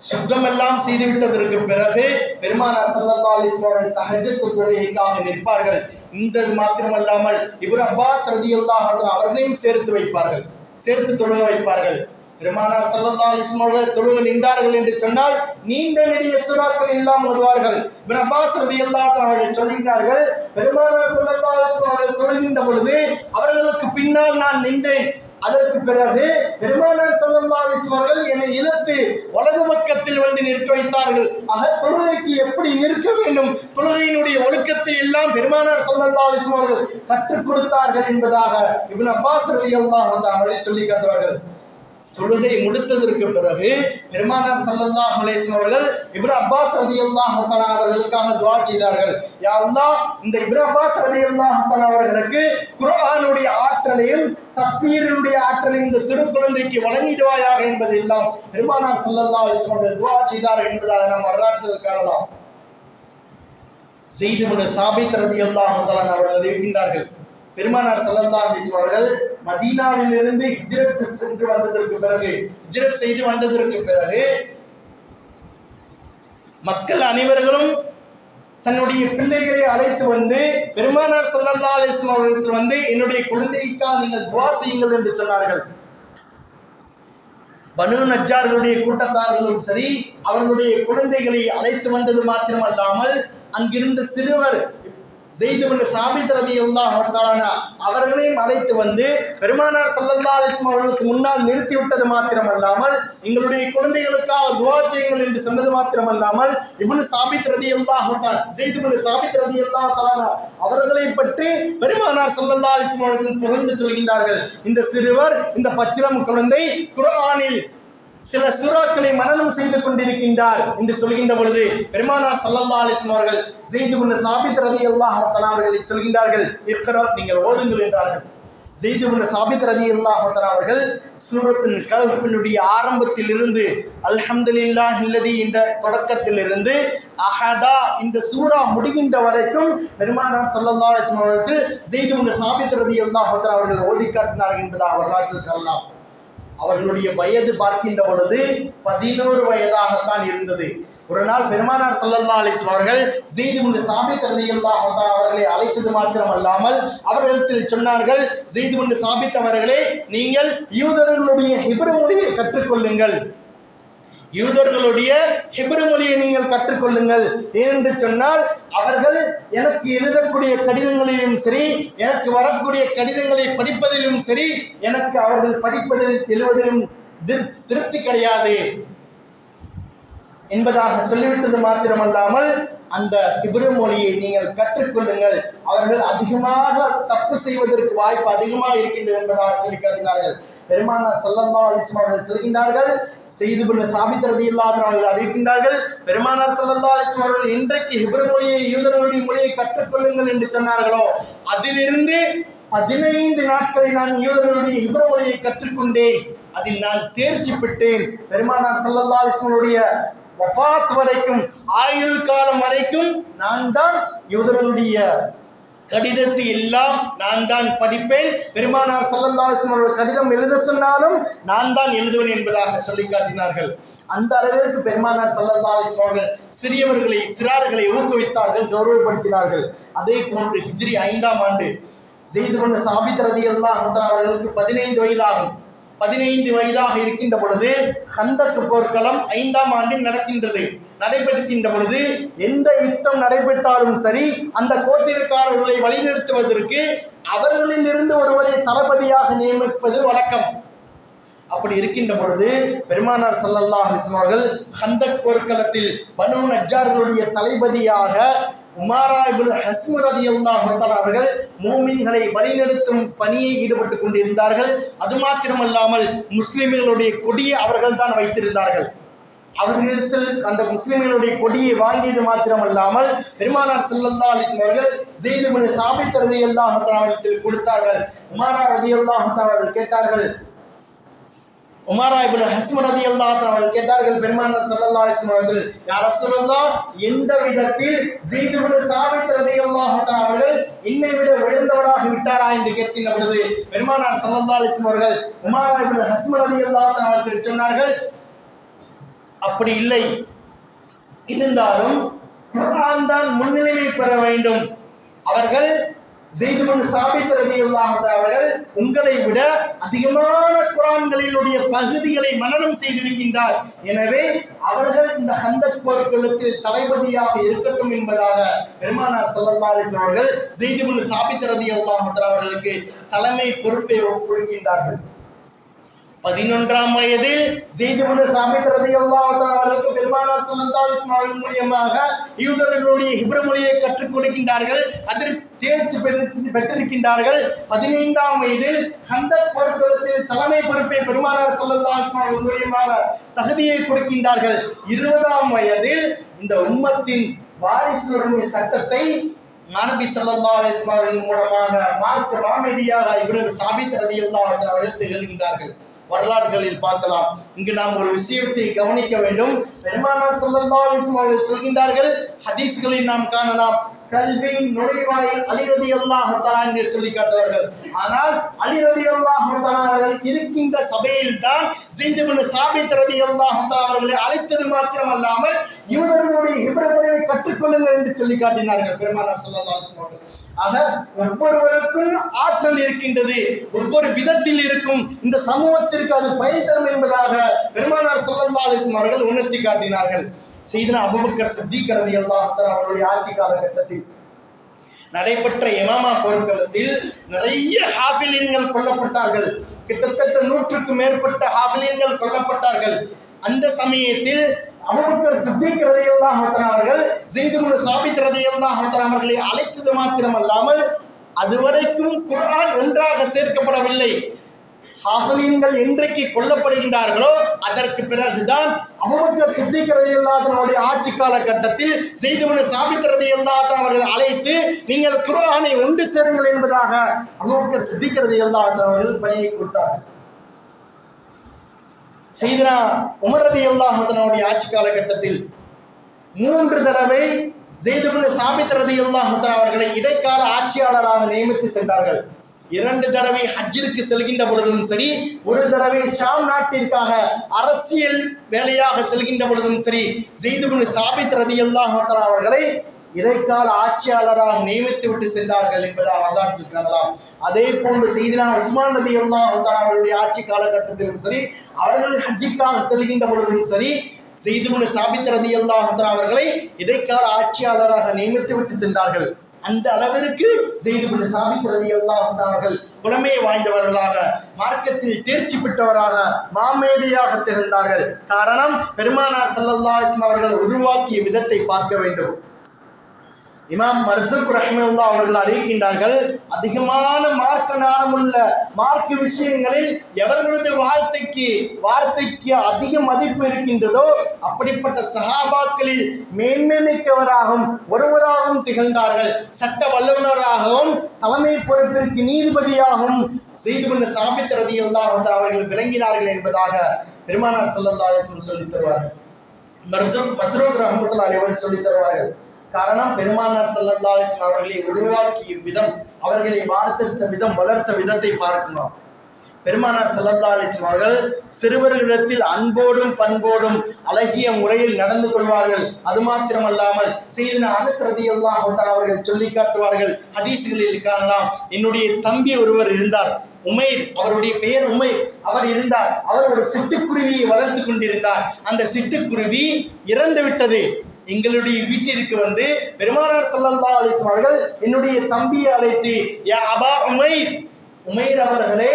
S1: சுத்தமெல்லாம் செய்துவிட்டதற்கு பிறகு பெருமானார் ஸல்லல்லாஹு அலைஹி வஸல்லம் தஹஜ்ஜுத் தொழுகைக்காக நிற்பார்கள். இந்த மாத்திரமல்லாமல் இப்னு அப்பாஸ் ரலியல்லாஹு அன்ஹு அவர்களையும் சேர்த்து வைப்பார்கள், சேர்த்து தொழுக வைப்பார்கள். பெருமானார் ஸல்லல்லாஹு அலைஹி வஸல்லம் அவர்கள் தொழுக நின்றார்கள் என்று சொன்னால் நீண்ட நெடிய சூறாக்கள் எல்லாம் வருவார்கள். இப்னு அப்பாஸ் ரலியல்லாஹு அன்ஹு அவர்கள் சொல்கிறார்கள், பெருமானார் ஸல்லல்லாஹு அலைஹி வஸல்லம் அவர்கள் தொழுகின்ற பொழுது அவர்களுக்கு பின்னால் நான் நின்றேன். அதற்கு பிறகு பெருமானார் ஸல்லல்லாஹு அலைஹி வஸல்லம் அவர்கள் என்னை இழுத்து வலது பக்கத்தில் வந்து நிற்க வைத்தார்கள். ஆக தொழுகைக்கு எப்படி நிற்க வேண்டும், தொழுகையினுடைய ஒழுக்கத்தை எல்லாம் பெருமானார் ஸல்லல்லாஹு அலைஹி வஸல்லம் அவர்கள் கற்றுக் கொடுத்தார்கள் என்பதாக இப்னு அப்பாஸ் ரலியல்லாஹு அன்ஹு அவர்கள் சொல்லி காட்டுவார்கள். தொழுகை முடித்ததற்கு பிறகு பெருமானார் ஸல்லல்லாஹு அலைஹி வஸல்லம் அவர்கள் இப்னு அப்பாஸ் ரலியல்லாஹு தஆலா அவர்களுக்காக துஆ செய்தார்கள். யா அல்லாஹ், இந்த இப்னு அப்பாஸ் ரலியல்லாஹு தஆலா அவர்களுக்கு குர்ஆனுடைய ஆற்றலையும் தஃசீருடைய ஆற்றலையும் இந்த சிறு குழந்தைக்கு வழங்கிடுவாயாக என்பதெல்லாம் பெருமானார் ஸல்லல்லாஹு அலைஹி வஸல்லம் அவர்கள் துஆ செய்தார்கள் என்பதாக நாம் வரலாற்றில் காணலாம். ஸைத் இப்னு சாபித் ரலியல்லாஹு தஆலா அவர்கள் இருக்கின்றார்கள். பெருமானார் ஸல்லல்லாஹு அலைஹி வஸல்லம் அவர்கள் மதீனாவிலிருந்து ஹிஜ்ரத் செய்து வந்ததற்கு பிறகு மக்கள் அனைவர்களும் தன்னுடைய பிள்ளைகளை அழைத்து வந்து பெருமானார் ஸல்லல்லாஹு அலைஹி வஸல்லம் அவர்கள் வந்து என்னுடைய குழந்தைக்காக நீங்கள் துஆ செய்யுங்கள் என்று சொன்னார்கள். பனு நஜ்ஜார்களுடைய கூட்டத்தார்களும் சரி, அவர்களுடைய குழந்தைகளை அழைத்து வந்தது மாத்திரமல்லாமல் அங்கிருந்த சிறுவர் ஸைத் இப்னு சாபித் ரலியல்லாஹு தஆலா அவர்களையும் அழைத்து வந்து பெருமானார் ஸல்லல்லாஹு அலைஹி வஸல்லம் அவர்களுக்கு முன்னால் நிறுத்தி விட்டது மாத்திரமல்லாமல் எங்களுடைய குழந்தைகளுக்காக துஆ செய்யுங்கள் என்று சொன்னது மாத்திரமல்லாமல் இப்னு சாபித் ரலியல்லாஹு தஆலா ஸைத் இப்னு சாபித் ரலியல்லாஹு தஆலா அவர்களை பற்றி பெருமானார் ஸல்லல்லாஹு அலைஹி வஸல்லம் அவர்கள் புகழ்ந்து சொல்கின்றார்கள். இந்த சிறுவர், இந்த பச்சிளம் குழந்தை குர்ஆனில் சில சூறாக்களை மனனம் செய்து கொண்டிருக்கின்றார் என்று சொல்கின்ற பொழுது பெருமானார் ஸல்லல்லாஹு அலைஹி வஸல்லம் அவர்கள் ஸைத் இப்னு சாபித் ரலியல்லாஹு தஆலா அவர்களை சொல்கின்றார்கள், இக்ரா, நீங்கள் ஓதுங்கள் என்றார்கள். ஸைத் இப்னு சாபித் ரலியல்லாஹு தஆலா அவர்கள் சூரத்துல் கஹ்ஃபினுடைய ஆரம்பத்தில் இருந்து அல்ஹம்துலில்லாஹில்லதி இந்த தொடக்கத்தில் இருந்து அஹதா இந்த சூரா முடிகின்ற வரைக்கும் பெருமானார் ஸல்லல்லாஹு அலைஹி வஸல்லம் அவர்கள் ஸைத் இப்னு சாபித் ரலியல்லாஹு தஆலா அவர்கள் ஓதி காட்டினார்கள் என்பதாக வரலாற்றில் சொல்லலாம். அவர்களுடைய வயது பார்க்கின்ற பொழுது 11 வயதாகத்தான் இருந்தது. ஒரு நாள் பெருமானார் ஸல்லல்லாஹு அலைஹி வஸல்லம் அவர்கள் ஸைத் இப்னு சாபித் ரலியல்லாஹு தஆலா அவர்களை அழைத்தது மாத்திரமல்லாமல் அவர்களிடத்தில் சொன்னார்கள், ஸைத் இப்னு சாபித் அவர்களே, நீங்கள் யூதர்களுடைய ஹிப்ரு மொழியை கற்றுக்கொள்ளுங்கள், யூதர்களுடைய ஹிப்ரு மொழியை நீங்கள் கற்றுக்கொள்ளுங்கள். ஏனென்று சொன்னால் அவர்கள் எனக்கு எழுதக்கூடிய கடிதங்களிலும் சரி, எனக்கு வரக்கூடிய கடிதங்களை படிப்பதிலும் சரி, எனக்கு அவர்கள் படிப்பதில் எழுவதிலும் திருப்தி கிடையாது என்பதாக சொல்லிவிட்டது மாத்திரமல்லாமல் அந்த ஹிப்ரு மொழியை நீங்கள் கற்றுக்கொள்ளுங்கள், அவர்கள் அதிகமாக தப்பு செய்வதற்கு வாய்ப்பு அதிகமாக இருக்கின்றது என்பதாக சொல்லி காட்டினார்கள். பெருமானார் ஸல்லல்லாஹு அலைஹி வஸல்லம் அவர்கள் சொல்கின்றார்கள், ஸைத் இப்னு சாபித் ரலியல்லாஹு அன்ஹு அவர்கள் அறிவிக்கின்றார்கள், பெருமானார் ஸல்லல்லாஹு அலைஹி வஸல்லம் அவர்கள் இன்றைக்கு ஹிப்ரு மொழியை, யூதர்களுடைய மொழியை கற்றுக்கொள்ளுங்கள் என்று சொன்னார்களோ அதிலிருந்து 15 நாட்களை நான் யூதர்களுடைய ஹிப்ரு மொழியை கற்றுக்கொண்டேன், அதில் நான் தேர்ச்சி பெற்றேன். பெருமானார் ஸல்லல்லாஹு அலைஹி வஸல்லம் வஃபாத் வரைக்கும், ஆயுள் காலம் வரைக்கும் நான் தான் யூதர்களுடைய கடிதத்தை எல்லாம் நான் தான் படிப்பேன். பெருமானார் ஸல்லல்லாஹு அலைஹி வஸல்லம் கடிதம் எழுத சொன்னாலும் நான் தான் எழுதுவேன் என்பதாக சொல்லி காட்டினார்கள். அந்த அளவிற்கு பெருமானார் ஸல்லல்லாஹு அலைஹி வஸல்லம் சிறியவர்களை, சிறார்களை ஊக்குவித்தார்கள், கௌரவப்படுத்தினார்கள். அதே போன்று ஹிஜ்ரி 5ஆம் ஆண்டு ஸைத் இப்னு சாபித் ரலியல்லாஹு தஆலா அவர்களுக்கு 15 வயதாகும். 15 வயதாக இருக்கின்ற பொழுது கந்தக் போர்க்களம் 5ஆம் ஆண்டில் நடைபெறுகின்ற பொழுது எந்த யுத்தம் நடைபெற்றாலும் சரி, அந்த கோத்திரக்காரர்களை வழிநிறுத்துவதற்கு அவர்களில் இருந்து ஒருவரை தளபதியாக நியமிப்பது வழக்கம். அப்படி இருக்கின்ற பொழுது பெருமானார் ஸல்லல்லாஹு அலைஹி வஸல்லம் அவர்கள் கந்தக் போர்க்களத்தில் பனு நஜ்ஜார்களுடைய தளபதியாக உமாரா இப்னு ஹஸ்ம் ரலியல்லாஹு தஆலா அவர்கள் மூமின்களை வழிநடத்தும் பணியை ஈடுபட்டுக் கொண்டிருந்தார்கள். அது மாத்திரமல்லாமல் முஸ்லிம்களுடைய கொடியை அவர்கள் தான் வைத்திருந்தார்கள். அவர்களிடத்தில் அந்த முஸ்லிம்களுடைய கொடியை வாங்கியது மாத்திரமல்லாமல் பெருமானார் ஸல்லல்லாஹு அலைஹி வஸல்லம் அவர்கள் ஸைத் இப்னு சாபித் ரலியல்லாஹு தஆலா அவர்களுக்கு கொடுத்தார்கள். உமாரா ரலியல்லாஹு தஆலா அவர்கள் கேட்டார்கள், உமாரா இப்னு ஹஸ்ம் ரலியல்லாஹு தஆலா அவர்கள் கேட்டார்கள், பெருமானார் ஸல்லல்லாஹு அலைஹி வஸல்லம் அவர்கள், யா ரசூலல்லாஹ், எந்த விதத்தில் ஸைத் இப்னு சாபித் ரலியல்லாஹு தஆலா அவர்கள் என்னை விட உயர்ந்தவராக விட்டாரா என்று கேட்கின்ற பொழுது பெருமானார் ஸல்லல்லாஹு அலைஹி வஸல்லம் அவர்கள் உமாரா இப்னு ஹஸ்ம் ரலியல்லாஹு தஆலா அவர்கள் சொன்னார்கள், அப்படி இல்லை, இருந்தாலும் குர்ஆன் தான் முன்னிலைமை பெற வேண்டும். அவர்கள் ஸைத் இப்னு சாபித் ரலியல்லாஹு தஆலா அவர்கள் உங்களை விட அதிகமான குர்ஆன்களினுடைய பகுதிகளை மனனம் செய்திருக்கின்றார். எனவே அவர்கள் இந்த கந்தக் போர்களுக்கு தளபதியாக இருக்கட்டும் என்பதாக பெருமானார் ஸல்லல்லாஹு அலைஹி வஸல்லம் அவர்கள் ஸைத் இப்னு சாபித் ரலியல்லாஹு தஆலா அவர்களுக்கு தலைமை பொறுப்பை ஒப்புக்கொள்கின்றார்கள். 11ஆம் வயதில் ஸைத் இப்னு சாபித் ரலியல்லாஹு தஆலா அவர்களுக்கு பெருமானார் ஸல்லல்லாஹு அலைஹி வஸல்லம் அவர்கள் மூலமாக யூதர்களுடைய ஹிப்ரு மொழியை கற்றுக் கொடுக்கின்றார்கள். அதில் தேர்ச்சி பெற்றிருக்கின்றார்கள். 15ஆம் வயதில் கந்தக் போர்க்களத்தில் தலைமை பொறுப்பை பெருமானார் ஸல்லல்லாஹு அலைஹி வஸல்லம் அவர்கள் மூலமாக தகுதியை கொடுக்கின்றார்கள். 20ஆம் வயதில் இந்த உம்மத்தின் வாரிசுகளுடைய சட்டத்தை நபி ஸல்லல்லாஹு அலைஹி வஸல்லம் மூலமாக மார்க்க மாமேதியாக இப்னு சாபித் ரலியல்லாஹு தஆலா அவர்கள் திகழ்கின்றார்கள். வரலாறுகளில் பார்க்கலாம். இங்கு நாம் ஒரு விஷயத்தை கவனிக்க வேண்டும். பெருமானார் ஸல்லல்லாஹு அலைஹி வஸல்லம் அவர்கள் சொல்கின்றார்கள், ஹதீஸ்களில் நாம் காணலாம், கல்வியின் நுழைவாயில் அலி ரலியல்லாஹு தஆலா என்று சொல்லி காட்டுவார்கள். ஆனால் அலி ரலியல்லாஹு தஆலா அவர்கள் இருக்கின்ற சபையில் தான் ஸைத் இப்னு சாபித் ரலியல்லாஹு தஆலா அவர்களை அழைத்தது மாத்திரமல்லாமல் யூதர்களுடைய இப்ராஹிமை கற்றுக்கொள்ளுங்கள் என்று சொல்லி காட்டினார்கள் பெருமானார் ஸல்லல்லாஹு அலைஹி வஸல்லம். ஆக ஒவ்வொருவருக்கும் ஆற்றல் இருக்கின்றது, ஒவ்வொரு விதத்தில் இருக்கும், இந்த சமூகத்திற்கு அது பயன் தரும் என்பதாக பெருமானார் ஸல்லல்லாஹு அலைஹி வஸல்லம் அவர்கள் உணர்த்தி காட்டினார்கள். சையதுனா அபூபக்கர் சித்திக் ரலியல்லாஹு அன்ஹு அவருடைய ஆட்சி காலகட்டத்தில் நடைபெற்ற யமாமா போர்க்களத்தில் நிறைய ஹாஃபிலீன்கள் கொல்லப்பட்டார்கள். கிட்டத்தட்ட 100க்கும் மேற்பட்ட ஹாஃபிலீன்கள் கொல்லப்பட்டார்கள். அந்த சமயத்தில் அபூபக்கர் சித்திக் ரலியல்லாஹு அன்ஹு அவர்கள் ஸைத் இப்னு சாபித் ரலியல்லாஹு அன்ஹு அவர்களை அழைத்தது மாத்திரமல்லாமல் அதுவரைக்கும் குர்ஆன் ஒன்றாக சேர்க்கப்படவில்லை. ஹாஃபிலீன்கள் என்றைக்கு கொல்லப்படுகின்றார்களோ அதற்கு பிறகுதான் அபூபக்கர் சித்திக் ரலியல்லாஹு அன்ஹு அவருடைய ஆட்சி காலகட்டத்தில் ஸைத் இப்னு சாபித் ரலியல்லாஹு அன்ஹு அவர்கள் அழைத்து நீங்கள் குர்ஆனை ஒன்று சேருங்கள் என்பதாக அபூபக்கர் சித்திக் ரலியல்லாஹு அன்ஹு அவர்கள் பணியை கொடுத்தார்கள். சையதுனா உமர் ரலியல்லாஹு அன்ஹு அவருடைய ஆட்சி காலகட்டத்தில் 3 தடவை ஸைத் இப்னு சாபித் ரலியல்லாஹு அன்ஹு அவர்களை இடைக்கால ஆட்சியாளராக நியமித்து சென்றார்கள். 2 தடவை ஹஜ்ஜிற்கு செல்கின்ற பொழுதும் சரி, 1 தடவை ஷாம் நாட்டிற்காக அரசியல் வேலையாக செல்கின்ற பொழுதும் சரி, ஸைத் இப்னு சாபித் ரலியல்லாஹு அன்ஹு அவர்களை இடைக்கால ஆட்சியாளராக நியமித்து விட்டு சென்றார்கள் என்பதாக வரலாற்றில் காணலாம். அதே போன்று சையதுனா உஸ்மான் ரலியல்லாஹு அன்ஹு அவருடைய ஆட்சி காலகட்டத்திலும் சரி, அவர்கள் ஹஜ்ஜிற்காக செல்கின்ற பொழுதும் சரி, ஸைத் இப்னு சாபித் ரலியல்லாஹு அன்ஹு அவர்களை இடைக்கால ஆட்சியாளராக நியமித்து விட்டு சென்றார்கள். அந்த அளவிற்கு ஸைத் இப்னு சாபித் ரலியல்லாஹு அன்ஹு அவர்கள் புலமை வாய்ந்தவர்களாக, மார்க்கத்தில் தேர்ச்சி பெற்றவராக, மாமேதையாக திகழ்ந்தார்கள். காரணம், பெருமானார் ஸல்லல்லாஹு அலைஹி வஸல்லம் அவர்கள் உருவாக்கிய விதத்தை பார்க்க வேண்டும். இமாம் மர்ஸூக் ரஹ்மத்துல்லாஹி அவர்கள் அறிவிக்கின்றார்கள், அதிகமான மார்க்க ஞானமுள்ள மார்க்க விஷயங்களில் எவர்களது வார்த்தைக்கு அதிக மதிப்பு இருக்கின்றதோ அப்படிப்பட்ட சஹாபாக்களில் மேன்மைமிக்கவராகவும் ஒருவராகவும் திகழ்ந்தார்கள். சட்ட வல்லுநராகவும் தலைமை பொறுப்பிற்கு நீதிபதியாகவும் ஸைத் இப்னு சாபித் ரலியல்லாஹு அன்ஹு அவர்கள் விளங்கினார்கள் என்பதாக பெருமானார் ஸல்லல்லாஹு அலைஹி வஸல்லம் சொல்லித் தருவார்கள். மஸ்ரூக் ரஹ்மத்துல்லாஹி அவர்கள் சொல்லித் தருவார்கள். காரணம், பெருமானார் ஸல்லல்லாஹு அலைஹி வஸல்லம் அவர்களை உருவாக்கிய விதம், அவர்களை வார்த்தெடுத்த விதம், வளர்த்த விதத்தை பார்க்கணும். பெருமானார் ஸல்லல்லாஹு அலைஹி வஸல்லம் அவர்கள் சிறுவர்களிடத்தில் அன்போடும் பண்போடும் அழகிய முறையில் நடந்து கொள்வார்கள். அது மாத்திரமல்லாமல் சையதுனா அனஸ் ரலியல்லாஹு அன்ஹு அவர்கள் சொல்லி காட்டுவார்கள், ஹதீஸ்களில் காணலாம். என்னுடைய தம்பி ஒருவர் இருந்தார், உமைர், அவருடைய பெயர் உமைர். அவர் இருந்தார், அவர் ஒரு சிட்டுக்குருவியை வளர்த்து கொண்டிருந்தார். அந்த சிட்டுக்குருவி இறந்து விட்டது. எங்களுடைய வீட்டிற்கு வந்து பெருமானார் ஸல்லல்லாஹு அலைஹி வஸல்லம் அவர்கள் என்னுடைய தம்பியை அழைத்து, யா அபா உமைர், உமைர் அவர்களே,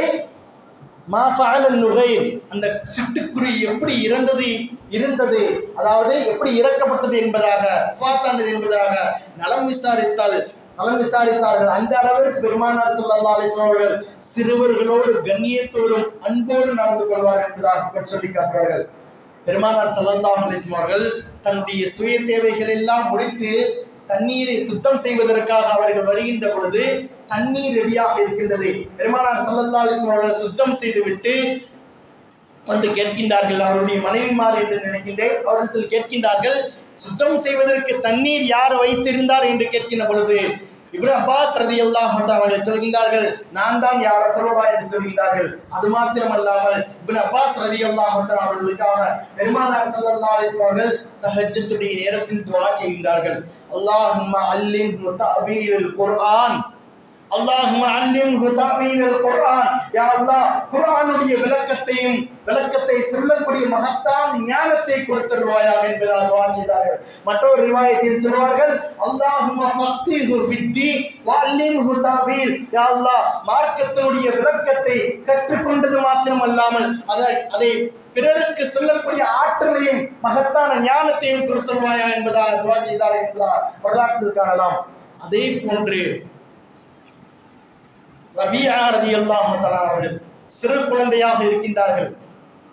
S1: மா ஃபஅல நுகைர், அந்த சிட்டுக்குருவி எப்படி இருந்தது, அதாவது எப்படி இறக்கப்பட்டது என்பதாக, பார்த்தாண்டது என்பதாக நலம் விசாரித்தார்கள். அந்த அளவிற்கு பெருமானார் ஸல்லல்லாஹு அலைஹி வஸல்லம் அவர்கள் சிறுவர்களோடு கண்ணியத்தோடும் அன்போடு நடந்து கொள்வார்கள் என்பதாக சொல்லி காட்டுவார்கள். பெருமானார் ஸல்லல்லாஹு அலைஹி வஸல்லம் அவர்கள் தன்னுடைய சுய தேவைகள் எல்லாம் முடித்து தண்ணீரை சுத்தம் செய்வதற்காக அவர்கள் வருகின்ற பொழுது தண்ணீர் ரெடியாக இருக்கின்றது. பெருமானார் ஸல்லல்லாஹு அலைஹி வஸல்லம் அவர்கள் சுத்தம் செய்துவிட்டு வந்து கேட்கின்றார்கள், அவருடைய மனைவிமார் என்று நினைக்கின்றேன், அவர்கள் கேட்கின்றார்கள், சுத்தம் செய்வதற்கு தண்ணீர் யார் வைத்திருந்தார் என்று கேட்கின்ற பொழுது இப்னு அப்பாஸ் ரலியல்லாஹு அன்ஹு அவர்கள் சொல்கின்றார்கள், நான் தான் யா ரசூலுல்லாஹ் என்று சொல்கின்றார்கள். அது மாத்திரமல்லாமல் இப்னு அப்பாஸ் ரலியல்லாஹு அன்ஹு அவர்களுக்காக பெருமானார் ஸல்லல்லாஹு அலைஹி வஸல்லம் அவர்கள் தஹஜ்ஜுடைய நேரத்தில் துஆ செய்கின்றார்கள். அல்லாஹும்ம அல்லிம்ஹு தஅபீரல் குர்ஆன், அல்லாஹும்ம அல்லிம்ஹு தஅபீரல் குர்ஆன், யா அல்லாஹ் குர்ஆனுடைய விளக்கத்தை சொல்லக்கூடிய மகத்தான ஞானத்தை கொடுத்துருவாயாக என்பதாக துஆ செய்தார்கள். மற்றொரு ரிவாயத்தில் சொல்வார்கள், அல்லாஹும்ம ஃபக்ஹிஹு ஃபித்தீன் வ அல்லிம்ஹு தஅபீர், யா அல்லாஹ் மார்க்கத்தினுடைய விளக்கத்தை கற்றுக்கொண்டது மாத்திரமல்லாமல் அதை பிறருக்கு சொல்லக்கூடிய ஆற்றலையும் மகத்தான ஞானத்தையும் கொடுத்துருவாயா என்பதாக துஆ செய்தார்கள் என்பதாக வரலாற்றில் காணலாம். அதே போன்று ரபியா ரலியல்லாஹு அன்ஹு அவர்கள் சிறு குழந்தையாக இருக்கின்றார்கள்.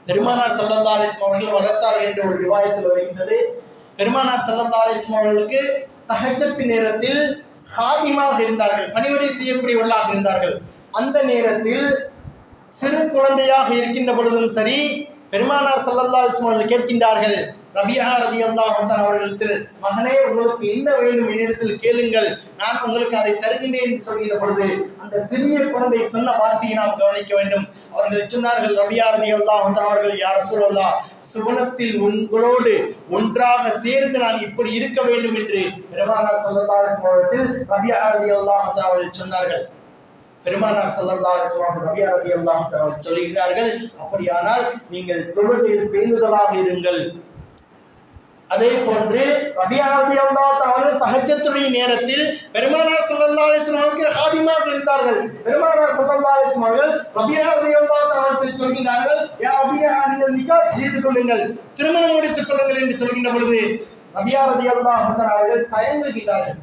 S1: பெருமானார் ஸல்லல்லாஹு அலைஹி வஸல்லம் அவர்கள் வளர்த்தார்கள் என்ற ஒரு ரிவாயத்தில் வருகின்றது. பெருமானார் ஸல்லல்லாஹு அலைஹி வஸல்லம் அவர்களுக்கு தஹஜ்ஜத் நேரத்தில் ஹாதிமாக இருந்தார்கள், பணிவிடை செய்யக்கூடியவர்களாக இருந்தார்கள். அந்த நேரத்தில் சிறு குழந்தையாக இருக்கின்ற பொழுதும் சரி, பெருமானார் ஸல்லல்லாஹு அலைஹி வஸல்லம் அவர்கள் கேட்கின்றார்கள், ரபியா ரலியல்லாஹு அன்ஹு அவர்களுக்கு, மகனே உங்களுக்கு என்ன வேண்டும் என்னிடத்தில் கேளுங்கள், நான் உங்களுக்கு அதை தருகின்றேன் என்று சொல்கிற பொழுது அந்த சிறிய குழந்தை சொன்ன வார்த்தையை நாம் கவனிக்க வேண்டும். அவர்கள் சொன்னார்கள், ரபியா ரலியல்லாஹு அன்ஹு அவர்கள், யா ரசூலல்லாஹ், சுவனத்தில் உங்களோடு ஒன்றாக சேர்ந்து நான் இப்படி இருக்க வேண்டும் என்று பெருமானார் ஸல்லல்லாஹு அலைஹி வஸல்லம் ரபியா ரலியல்லாஹு அன்ஹு அவர்கள் சொன்னார்கள். பெருமானார் ஸல்லல்லாஹு அலைஹி வஸல்லம் ரபியா ரலியல்லாஹு அன்ஹு அவர்கள் சொல்கிறார்கள், அப்படியானால் நீங்கள் தொழுகையில் பேணுதலாக இருங்கள். அதே போன்று ரபியா ரலியல்லாஹு அவர்கள் தஹஜ்ஜுடைய நேரத்தில் பெருமானார் ஸல்லல்லாஹு அலைஹி வஸல்லம் அவர்களுக்கு ஹாதிமாக இருந்தார்கள். பெருமானார் ஸல்லல்லாஹு அலைஹி வஸல்லம் அவர்கள் ரபியா ரலியல்லாஹு அவர்கள் சொல்கிறார்கள், யா ரபியா, நீங்கள் நிக்காஹ் செய்து கொள்ளுங்கள், திருமணம் முடித்துக் கொள்ளுங்கள் என்று சொல்கின்ற பொழுது ரபியா ரலியல்லாஹு அவர்கள் தயங்குகிறார்கள்.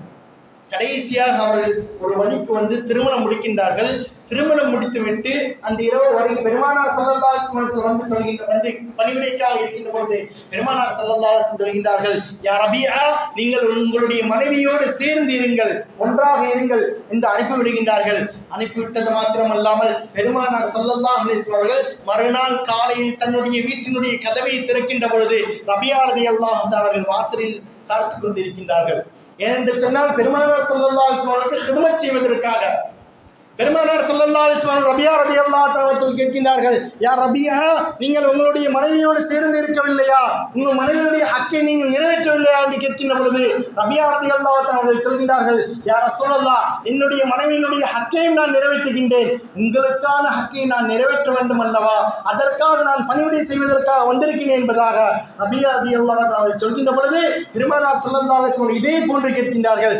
S1: கடைசியாக அவர்கள் ஒரு வழிக்கு வந்து திருமணம் முடிக்கின்றார்கள். திருமணம் முடித்துவிட்டு அந்த இரவு வரை பெருமானார் ஸல்லல்லாஹு அலைஹி வஸல்லம் வந்து சொல்கின்ற பணிவிடைக்காக இருக்கின்ற பொழுது பெருமானார் ஸல்லல்லாஹு அலைஹி வஸல்லம் சொல்கின்றார்கள், யா ரபியா, நீங்கள் உங்களுடைய மனைவியோடு சேர்ந்து இருங்கள், ஒன்றாக இருங்கள் என்று அனுப்பிவிடுகின்றார்கள். அனுப்பிவிட்டது மாத்திரமல்லாமல் பெருமானார் ஸல்லல்லாஹு அலைஹி வஸல்லம் அவர்கள் மறுநாள் காலையில் தன்னுடைய வீட்டினுடைய கதவை திறக்கின்ற பொழுது ரபியா ரலியல்லாஹு அன்ஹு அவர்கள் வாசலில் காத்துக் கொண்டிருக்கின்றார்கள். ஏனென்று சொன்னால் பெருமானார் ஸல்லல்லாஹு அலைஹி வஸல்லம் அவர்களுக்கு ஹிதமத் செய்வதற்காக பெருமானார் ஸல்லல்லாஹு அலைஹி வஸல்லம் ரபியா ரலியல்லாஹு அவர்கள் கேட்கின்றார்கள், யா ரபியா, நீங்கள் உங்களுடைய மனைவியோடு சேர்ந்து இருக்கவில்லையா, உங்கள் மனைவியுடைய ஹக்கை நீங்கள் நிறைவேற்றவில்லையா என்று கேட்கின்ற பொழுது ரபியா ரலியல்லாஹு அவர்கள் சொல்கின்றார்கள், யா ரசூலல்லாஹ், என்னுடைய மனைவியினுடைய ஹக்கையும் நான் நிறைவேற்றுகின்றேன், உங்களுக்கான ஹக்கை நான் நிறைவேற்ற வேண்டும் அல்லவா, அதற்காக நான் பணிவிடை செய்வதற்காக வந்திருக்கிறேன் என்பதாக ரபியா ரலியல்லாஹு அவர்கள் சொல்கின்ற பொழுது பெருமானார் ஸல்லல்லாஹு அலைஹி வஸல்லம் இதே போன்று கேட்கின்றார்கள்,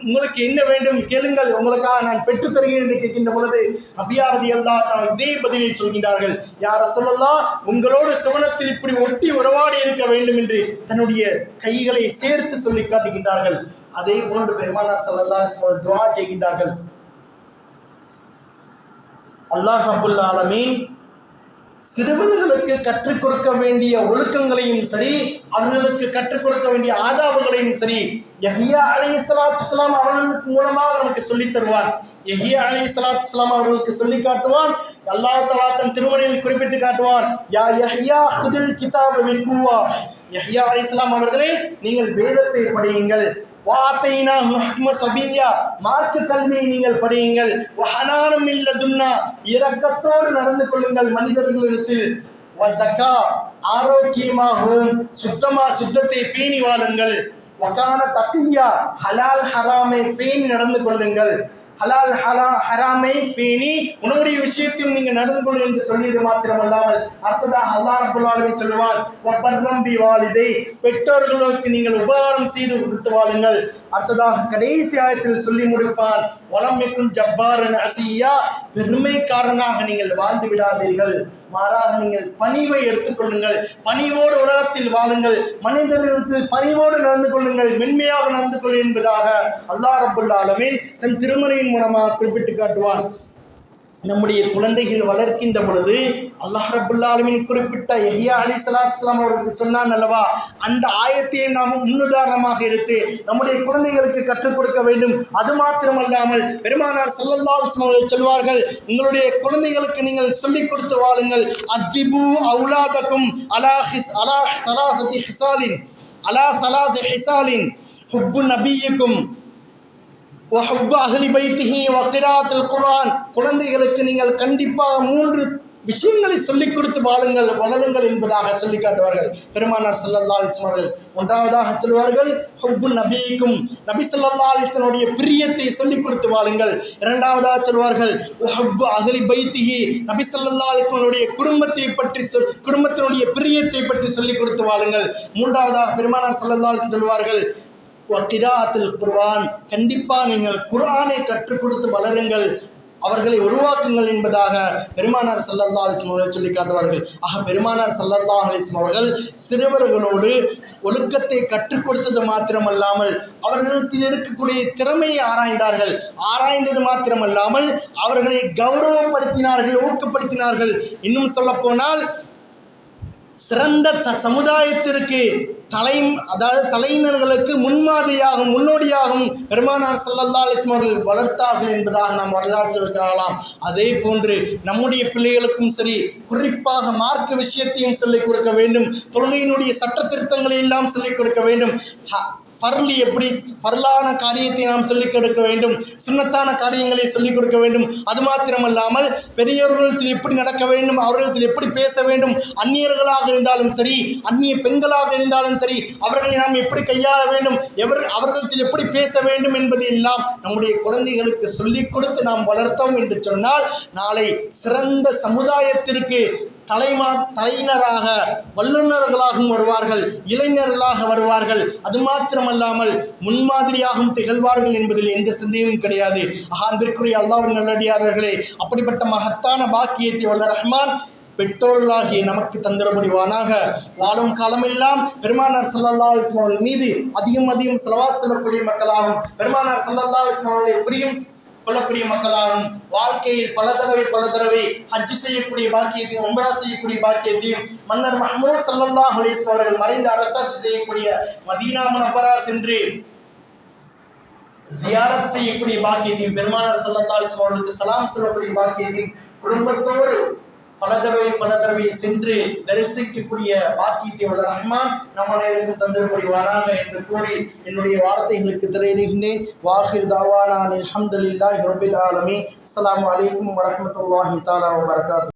S1: உங்களுக்கு என்ன வேண்டும் கேளுங்கள், உங்களுக்காக நான் பெற்றுத் தருகிறேன் என்று கேட்கின்ற பொழுது ரபியா ரலியல்லாஹு அன்ஹு இதே பதிலை சொல்கிறார்கள், யா ரசூலல்லாஹ், உங்களோடு சுவனத்தில் இப்படி ஒட்டி உறவாடி இருக்க வேண்டும் என்று தன்னுடைய கைகளை சேர்த்து சொல்லி காட்டுகின்றார்கள். அதே போன்று பெருமானார் ஸல்லல்லாஹு அலைஹி வஸல்லம் துஆ செய்கின்றார்கள், அல்லாஹ் ரப்பல் ஆலமீன் சிறுவர்களுக்கு கற்றுக் கொடுக்க வேண்டிய ஒழுக்கங்களையும் சரி, அவர்களுக்கு கற்றுக் கொடுக்க வேண்டிய ஆதாபங்களையும் சரி யஹ்யா அலைஹிஸ்ஸலாத்து வஸ்ஸலாம் அவர்களுக்கு மூலமாக நமக்கு சொல்லித் தருவார். யஹ்யா அலைஹிஸ்ஸலாத்து வஸ்ஸலாம் அவர்களுக்கு சொல்லி காட்டுவான். அல்லாஹ் தஆலா தன் திருமறையில் குறிப்பிட்டு காட்டுவான், யா யஹ்யா ஹுதில் கிதாப பிக்குவா, யஹ்யா அலைஹிஸ்ஸலாம் அவர்களே, நீங்கள் வேதத்தை படியுங்கள், வாத்தைனா முஹம்ம சபியா, மார்க்க கல்வியை நீங்கள் படியுங்கள், வஹனானம் இல்லதுன்னா, இரக்கத்தோடு நடந்து கொள்ளுங்கள் மனிதர்களிடத்தில், வஸக்கா, ஆரோக்கியமாகவும் சுத்தத்தை பேணி வாழுங்கள், வகான தக்கியா, ஹலால் ஹராமை பேணி நடந்து கொள்ளுங்கள், ஹலால் ஹராமை பேணி உணவுடைய விஷயத்தில் நீங்க நடந்து கொள்ளுங்கள் என்று சொல்லியது மாத்திரமல்லாமல் அடுத்ததாக அல்லாஹ் ரப்பல் ஆலமீன் சொல்லுவார், வபர்ரம் பி வாலிதை, பெற்றோர்களுக்கு நீங்கள் உபகாரம் செய்து கொடுத்து வாழுங்கள். அடுத்ததாக கடைசி ஆயத்தில் சொல்லி முடிப்பான், வலம் யகுன் ஜப்பாரன் அசியா, பெருமைக்காரனாக நீங்கள் வாழ்ந்து விடாதீர்கள், மாறாக நீங்கள் பணிவை எடுத்துக் கொள்ளுங்கள், பணிவோடு உலகத்தில் வாழுங்கள், மனிதர்களுக்கு பணிவோடு நடந்து கொள்ளுங்கள், மென்மையாக நடந்து கொள்ளுங்கள் என்பதாக அல்லாஹ் ரப்பல் ஆலமீன் தன் திருமறையின் மூலமாக குறிப்பிட்டு காட்டுவான். நம்முடைய குழந்தைகள் வளர்க்கின்ற பொழுது அல்லாஹ் ரப்பல் ஆலமீன் குறிப்பிட்ட யஹ்யா அலைஹிஸ்ஸலாத்து வஸ்ஸலாம் அவர்களுக்கு சொன்னான் அல்லவா, அந்த ஆயத்தை நாம் முன்னுதாரணமாக எடுத்து நம்முடைய குழந்தைகளுக்கு கற்றுக் கொடுக்க வேண்டும். அது மாத்திரமல்லாமல் பெருமானார் ஸல்லல்லாஹு அலைஹி வஸல்லம் அவர்கள் சொல்வார்கள், உங்களுடைய குழந்தைகளுக்கு நீங்கள் சொல்லிக் கொடுத்து வாழுங்கள், அத்திபு அவுலாதக்கும் அலா ஸலாஸதி ஹிசாலின் ஹுப்பு நபியிக்கும் குழந்தைகளுக்கு நீங்கள் கண்டிப்பாக 3 விஷயங்களை சொல்லிக் கொடுத்து வளருங்கள் என்பதாக சொல்லி காட்டுவார்கள் பெருமானார் ஸல்லல்லாஹு அலைஹி வஸல்லம் அவர்கள். ஒன்றாவதாக சொல்வார்கள், ஹுப்பு நபியிக்கும், நபி ஸல்லல்லாஹு அலைஹி வஸல்லம் பிரியத்தை சொல்லிக் கொடுத்து வாழுங்கள். இரண்டாவதாக சொல்வார்கள், ஹுப்பு அஹ்லி பைத்திஹி, நபி ஸல்லல்லாஹு அலைஹி வஸல்லம் குடும்பத்தினுடைய பிரியத்தை பற்றி சொல்லிக் கொடுத்து வாழுங்கள். மூன்றாவதாக பெருமானார் ஸல்லல்லாஹு அலைஹி வஸல்லம் சொல்வார்கள், வகிராஅத்துல் குர்ஆன், கண்டிப்பா நீங்கள் குர்ஆனை கற்றுக் கொடுத்து வளருங்கள், அவர்களை உருவாக்குங்கள் என்பதாக பெருமானார் ஸல்லல்லாஹு அலைஹி வஸல்லம் சொல்லி காட்டுவார்கள். ஆக பெருமானார் ஸல்லல்லாஹு அலைஹி வஸல்லம் அவர்கள் சிறுவர்களோடு ஒழுக்கத்தை கற்றுக் கொடுத்தது மாத்திரமல்லாமல் அவர்களிடத்தில் இருக்கக்கூடிய திறமையை ஆராய்ந்தார்கள். ஆராய்ந்தது மாத்திரமல்லாமல் அவர்களை கௌரவப்படுத்தினார்கள், ஊக்கப்படுத்தினார்கள். இன்னும் சொல்ல போனால் சிறந்த சமுதாயத்திற்கு அதாவது தலையினர்களுக்கு முன்மாதிரியாகவும் முன்னோடியாகவும் பெருமானார் ஸல்லல்லாஹு அலைஹி வஸல்லம் அவர்கள் வளர்த்தார்கள் என்பதாக நாம் வரலாற்றில் காணலாம். அதே போன்று நம்முடைய பிள்ளைகளுக்கும் சரி, குறிப்பாக மார்க்க விஷயத்தையும் சொல்லிக் கொடுக்க வேண்டும். தொழுகையினுடைய சட்ட திருத்தங்களை எல்லாம் சொல்லிக் கொடுக்க வேண்டும். பரலான காரியத்தை நாம் சொல்லிக் கொடுக்க வேண்டும், சுன்னத்தான காரியங்களை சொல்லிக் கொடுக்க வேண்டும். அது மாத்திரமல்லாமல் பெரியவர்களிடத்தில் எப்படி நடக்க வேண்டும், அவர்களிடத்தில் எப்படி பேச வேண்டும், அந்நியர்களாக இருந்தாலும் சரி, அந்நிய பெண்களாக இருந்தாலும் சரி, அவர்களை நாம் எப்படி கையாள வேண்டும், அவர்களிடத்தில் எப்படி பேச வேண்டும் என்பதை எல்லாம் நம்முடைய குழந்தைகளுக்கு சொல்லிக் கொடுத்து நாம் வளர்த்தோம் என்று சொன்னால் நாளை சிறந்த சமுதாயத்திற்கு தலையினராக வல்லுநர்களாகவும் வருவார்கள், இளைஞர்களாக வருவார்கள். அது மாத்திரமல்லாமல் முன்மாதிரியாகவும் திகழ்வார்கள் என்பதில் எந்த சந்தேகமும் கிடையாது. அன்பிற்குரிய அல்லாஹ்வின் நல்லடியார்களே, அப்படிப்பட்ட மகத்தான பாக்கியத்தை வல்ல ரஹ்மான் பெற்றோர்களாகிய நமக்கு தந்திர புரிவானாக. வாழும் காலமெல்லாம் பெருமானார் ஸல்லல்லாஹு அலைஹி வஸல்லம் மீது அதிகம் ஸலவாத் சொல்லக்கூடிய மக்களாகவும், பெருமானார் ஸல்லல்லாஹு அலைஹி வஸல்லம் பிரியம் கொள்ளக்கூடிய மக்களாகவும், வாழ்க்கையில் பல தடவை ஹஜ் செய்யக்கூடிய பாக்கியத்தையும் உம்ரா செய்யக்கூடிய பாக்கியத்தையும், மன்னர் மஹ்மூத் ஸல்லல்லாஹு அலைஹி வஸல்லம் அவர்கள் மறைந்து அரசாட்சி செய்யக்கூடிய மதீனா முனவ்வரா சென்று ஜியாரத் செய்யக்கூடிய பாக்கியத்தையும், பெருமானார் ஸல்லல்லாஹு அலைஹி வஸல்லம் அவர்களுக்கு சலாம் சொல்லக்கூடிய பாக்கியத்தையும், குடும்பத்தோடு பல தடவை சென்று தரிசிக்கக்கூடிய பாக்கியத்தை வல்ல ரஹ்மான் நம்மளுக்கு தந்திர புரிவானாக என்று கூறி என்னுடைய வார்த்தைகளுக்கு திரையிடுகின்றேன். வாஹிர் தாவானா அல்ஹம்துலில்லாஹி ரப்பில் ஆலமீன். அஸ்ஸலாமு அலைக்கும் வரஹ்மத்துல்லாஹி தஆலா வபரகாத்துஹு.